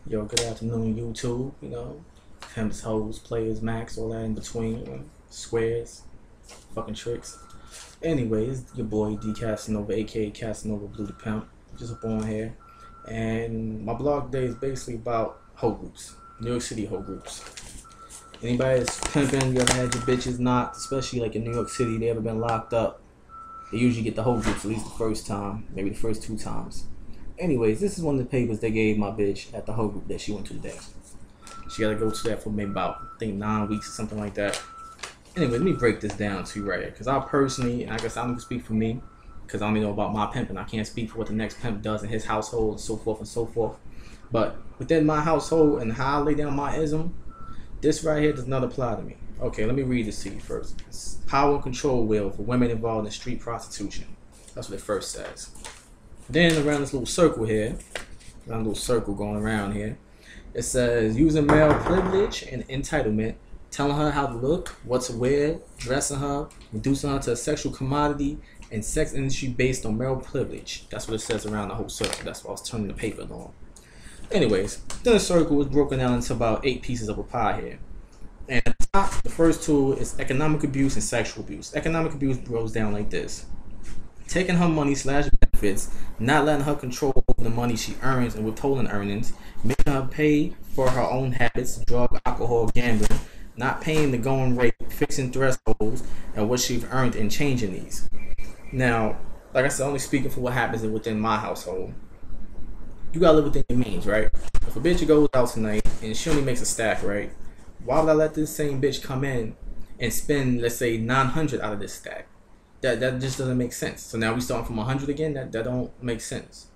Yo, good afternoon, YouTube. Pimps, hoes, players, max, all that in between. Squares, fucking tricks. Anyways, your boy D Casanova, aka Casanova Blue the Pimp, just up on here. And my blog today is basically about hoe groups, New York City hoe groups. Anybody that's pimping, you ever had your bitches knocked, especially like in New York City, they ever been locked up, they usually get the hoe groups at least the first time, maybe the first 2 times. Anyways, this is one of the papers they gave my bitch at the hoe group that she went to today. She got to go to that for maybe about, I think, 9 weeks or something like that. Anyway, let me break this down to you right here. Because I personally, I guess I'm going to speak for me, because I only know about my pimp, and I can't speak for what the next pimp does in his household, and so forth and so forth. But within my household and how I lay down my ism, this right here does not apply to me. Okay, let me read this to you first. It's power and control will for women involved in street prostitution. That's what it first says. Then around this little circle here, around a little circle going around here, it says using male privilege and entitlement, telling her how to look, what to wear, dressing her, reducing her to a sexual commodity, and sex industry based on male privilege. That's what it says around the whole circle. That's what I was turning the paper on. Anyways, then the circle is broken down into about 8 pieces of a pie here. And at the top, the first 2 is economic abuse and sexual abuse. Economic abuse goes down like this: taking her money / benefits, not letting her control over the money she earns and withholding earnings, making her pay for her own habits, drug, alcohol, gambling, not paying the going rate, fixing thresholds and what she's earned and changing these. Now, like I said, only speaking for what happens within my household. You gotta live within your means, right? If a bitch goes out tonight and she only makes a stack, right? Why would I let this same bitch come in and spend, let's say, 900 out of this stack? That just doesn't make sense. So now we starting from 100 again. That don't make sense.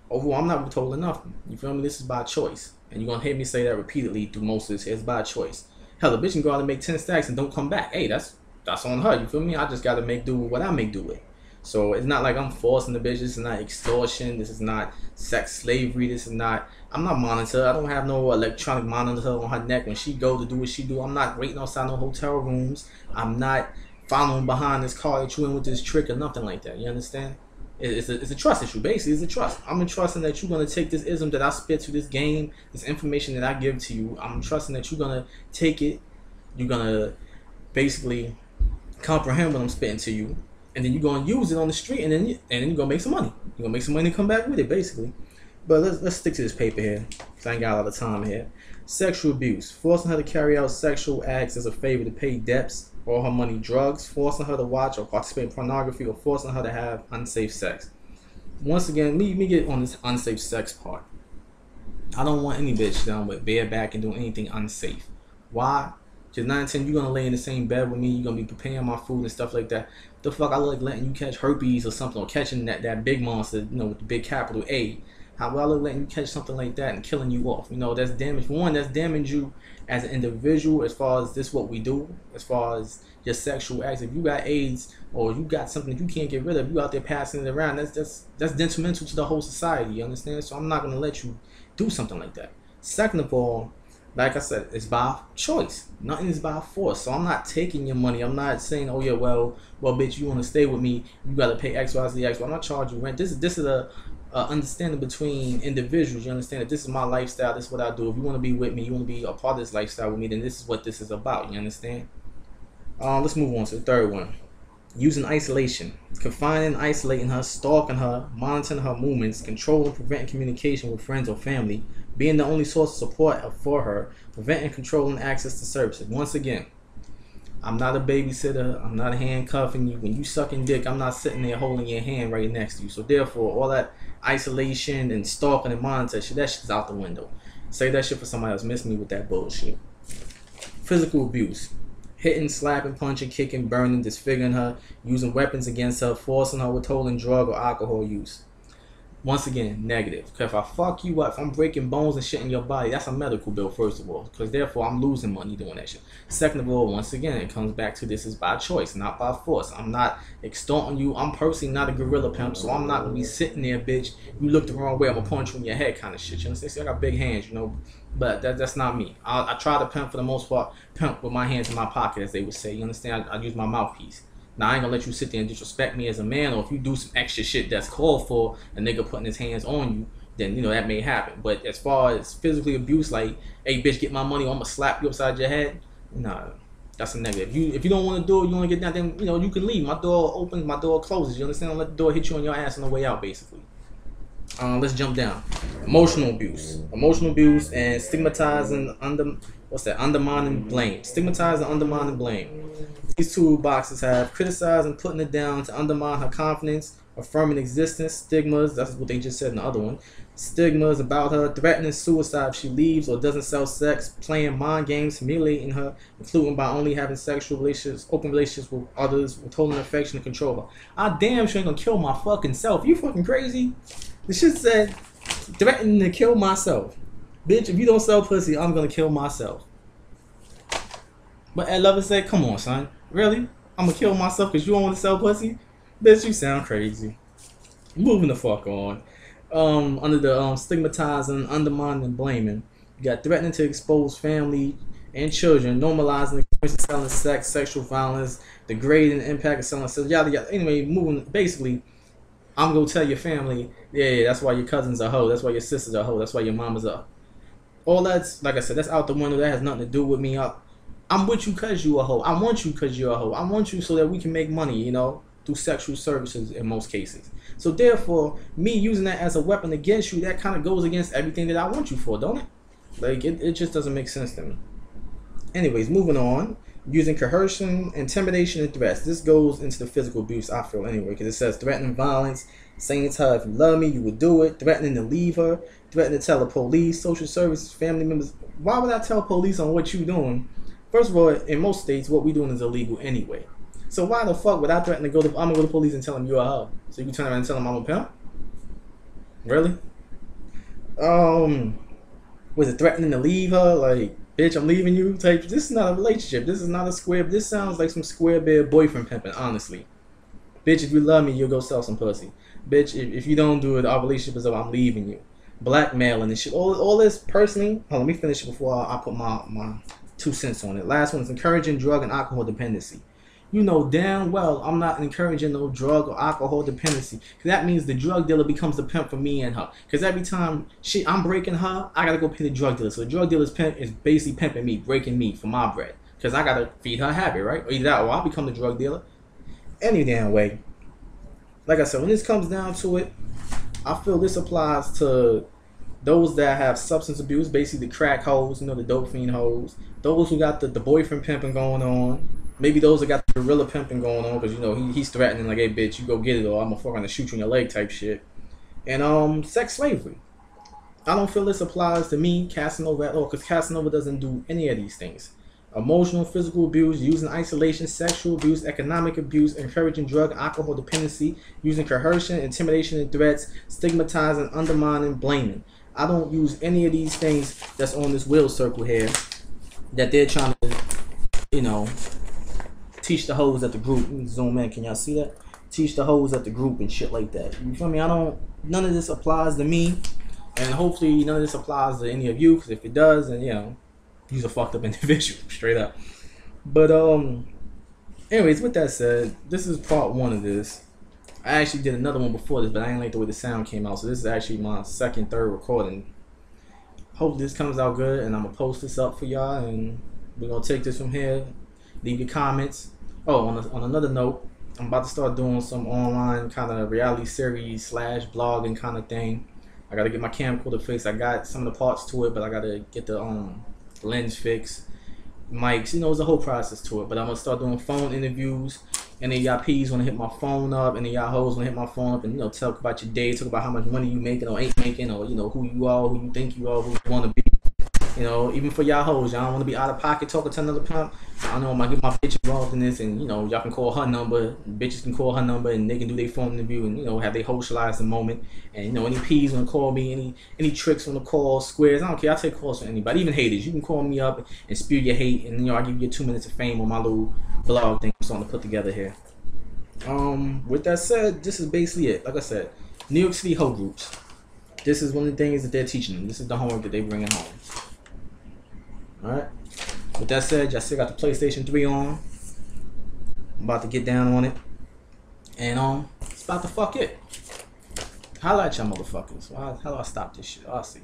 Overall, I'm not withholding nothing. You feel me? This is by choice, and you're gonna hear me say that repeatedly through most of this. It's by choice. Hell, the bitch can go out and make 10 stacks and don't come back. Hey, that's on her. You feel me? I just gotta make do with what I make do with. So it's not like I'm forcing the bitch. This is not extortion. This is not sex slavery. This is not. I'm not monitored. I don't have no electronic monitor on her neck when she go to do what she do. I'm not waiting outside no hotel rooms. I'm not following behind this car that you in with this trick or nothing like that. You understand? It's a trust issue. Basically, it's a trust. I'm trusting that you're going to take this ism that I spit to this game, this information that I give to you. I'm trusting that you're going to take it. You're going to basically comprehend what I'm spitting to you. And then you're going to use it on the street, and then you're going to make some money. You're going to make some money and come back with it, basically. But let's stick to this paper here, because I ain't got a lot of time here. Sexual abuse. Forcing her to carry out sexual acts as a favor to pay debts or her money, drugs, forcing her to watch or participate in pornography, or forcing her to have unsafe sex. Once again, let me get on this unsafe sex part. I don't want any bitch down with bareback and doing anything unsafe. Why? Because 9 and 10, you're going to lay in the same bed with me, you're going to be preparing my food and stuff like that. The fuck I look like letting you catch herpes or something, or catching that big monster, with the big capital A. How will I look letting you catch something like that and killing you off? That's damage. For one, that's damage you as an individual, as far as this what we do, as far as your sexual acts. If you got AIDS or you got something that you can't get rid of, you out there passing it around, that's detrimental to the whole society, you understand? So I'm not going to let you do something like that. Second of all, like I said, it's by choice. Nothing is by force. So I'm not taking your money. I'm not saying, oh yeah, well, bitch, you want to stay with me, you got to pay X, Y, Z, X. I'm not charging you rent. This is a understanding between individuals. You understand that this is my lifestyle, this is what I do. If you want to be with me, you want to be a part of this lifestyle with me, then this is what this is about. You understand? Let's move on to the third one. Using isolation. Confining, isolating her, stalking her, monitoring her movements, controlling, preventing communication with friends or family, being the only source of support for her, preventing, controlling access to services. Once again, I'm not a babysitter. I'm not handcuffing you. When you sucking dick, I'm not sitting there holding your hand right next to you. So therefore, all that isolation and stalking and monitoring, that shit's out the window. Say that shit for somebody else. Miss me with that bullshit. Physical abuse. Hitting, slapping, punching, kicking, burning, disfiguring her, using weapons against her, forcing her, withholding drug or alcohol use. Once again, negative. Because if I fuck you up, if I'm breaking bones and shit in your body, that's a medical bill, first of all. Because therefore, I'm losing money doing that shit. Second of all, once again, it comes back to this is by choice, not by force. I'm not extorting you. I'm personally not a gorilla pimp, so I'm not going to be sitting there, bitch. You look the wrong way, I'm going to punch you in your head kind of shit. You understand? See, I got big hands, But that's not me. I try to pimp for the most part, pimp with my hands in my pocket, as they would say. You understand? I use my mouthpiece. Now, I ain't gonna let you sit there and disrespect me as a man, or if you do some extra shit that's called for, a nigga putting his hands on you, then that may happen. But as far as physically abuse, like, hey bitch, get my money or I'm gonna slap you upside your head, nah, that's a negative. If you don't want to do it, you want to get down, then you can leave. My door opens, my door closes. You understand? Don't let the door hit you on your ass on the way out, basically. Let's jump down. Emotional abuse and stigmatizing, undermining, blame. Stigmatizing, undermining, blame. These two boxes have criticizing, putting it down to undermine her confidence, affirming existence, stigmas, that's what they just said in the other one. Stigmas about her, threatening suicide if she leaves or doesn't sell sex, playing mind games, humiliating her, including by only having sexual relationships, open relationships with others, withholding affection and control her. I damn sure ain't gonna kill my fucking self. You fucking crazy? The shit said, threatening to kill myself. Bitch, if you don't sell pussy, I'm gonna kill myself. But Ed Lover said, come on, son. Really? I'm gonna kill myself because you don't want to sell pussy? Bitch, you sound crazy. Moving the fuck on. Under the stigmatizing, undermining, and blaming, you got threatening to expose family and children, normalizing the experience of selling sex, sexual violence, degrading the impact of selling sex, yada yada. Anyway, moving, basically, I'm gonna tell your family, yeah, that's why your cousin's a hoe, that's why your sister's a hoe, that's why your mama's a. All that's, like I said, that's out the window. That has nothing to do with me. I'm with you because you a hoe. I want you because you're a hoe. I want you so that we can make money, through sexual services in most cases. So therefore, me using that as a weapon against you, that kind of goes against everything that I want you for, don't it? Like, it just doesn't make sense to me. Anyways, moving on. Using coercion, intimidation, and threats. This goes into the physical abuse, I feel, anyway, because it says threatening violence, saying to her, if you love me, you would do it, threatening to leave her, threatening to tell the police, social services, family members. Why would I tell police on what you doing? First of all, in most states, what we doing is illegal anyway. So why the fuck would I threaten to go to, I'm gonna go to the police and tell them you're a hoe? So you can turn around and tell them I'm a pimp? Really? Was it threatening to leave her? Like, bitch, I'm leaving you type. This is not a relationship. This is not a square. This sounds like some square bed boyfriend pimping, honestly. Bitch, if you love me, you'll go sell some pussy. Bitch, if you don't do it, our relationship is over. I'm leaving you. Blackmailing and shit. All this personally. Hold on, let me finish it before I put my 2 cents on it. Last one is encouraging drug and alcohol dependency. You know damn well I'm not encouraging no drug or alcohol dependency. Cause that means the drug dealer becomes the pimp for me and her. Cause every time I'm breaking her, I gotta go pay the drug dealer. So the drug dealer's pimp is basically pimping me, breaking me for my bread. Cause I gotta feed her habit, right? Or either that or I'll become the drug dealer. Any damn way. Like I said, when this comes down to it, I feel this applies to those that have substance abuse, basically the crack hoes, the dope fiend hoes. Those who got the boyfriend pimping going on. Maybe those that got the gorilla pimping going on because, he's threatening like, hey, bitch, you go get it or I'm gonna shoot you in your leg type shit. And sex slavery. I don't feel this applies to me, Casanova, at all because Casanova doesn't do any of these things. Emotional, physical abuse, using isolation, sexual abuse, economic abuse, encouraging drug, alcohol dependency, using coercion, intimidation and threats, stigmatizing, undermining, blaming. I don't use any of these things that's on this wheel circle here that they're trying to, teach the hoes at the group. Let me zoom in. Can y'all see that? Teach the hoes at the group and shit like that. You feel me? None of this applies to me. And hopefully none of this applies to any of you. Because if it does, then, you're a fucked up individual. Straight up. But, anyways, with that said, this is part 1 of this. I actually did another one before this, but I didn't like the way the sound came out. So this is actually my second, third recording. Hopefully this comes out good. And I'm going to post this up for y'all. And we're going to take this from here. Leave your comments. Oh, on another note, I'm about to start doing some online kind of reality series / blogging kind of thing. I gotta get my camcorder fixed. I got some of the parts to it, but I gotta get the lens fixed, mics. It's a whole process to it. But I'm gonna start doing phone interviews. And then y'all P's wanna hit my phone up, and then y'all hoes wanna hit my phone up, and talk about your day, talk about how much money you making or ain't making, or who you are, who you think you are, who you wanna be. Even for y'all hoes, y'all don't want to be out of pocket talking to another pimp. I know I'm going to get my bitch involved in this, and, y'all can call her number. Bitches can call her number, and they can do their phone interview and, have their socialize the moment. And, any P's want to call me, any tricks want to call, squares. I don't care. I take calls from anybody, even haters. You can call me up and spew your hate, and, I'll give you 2 minutes of fame on my little blog thing I'm starting to put together here. With that said, this is basically it. Like I said, New York City hoe groups. This is one of the things that they're teaching them. This is the homework that they bringing home. Alright, with that said, y'all still got the PlayStation 3 on. I'm about to get down on it. And it's about to fuck it. Holla at y'all motherfuckers. How do I stop this shit? I'll see.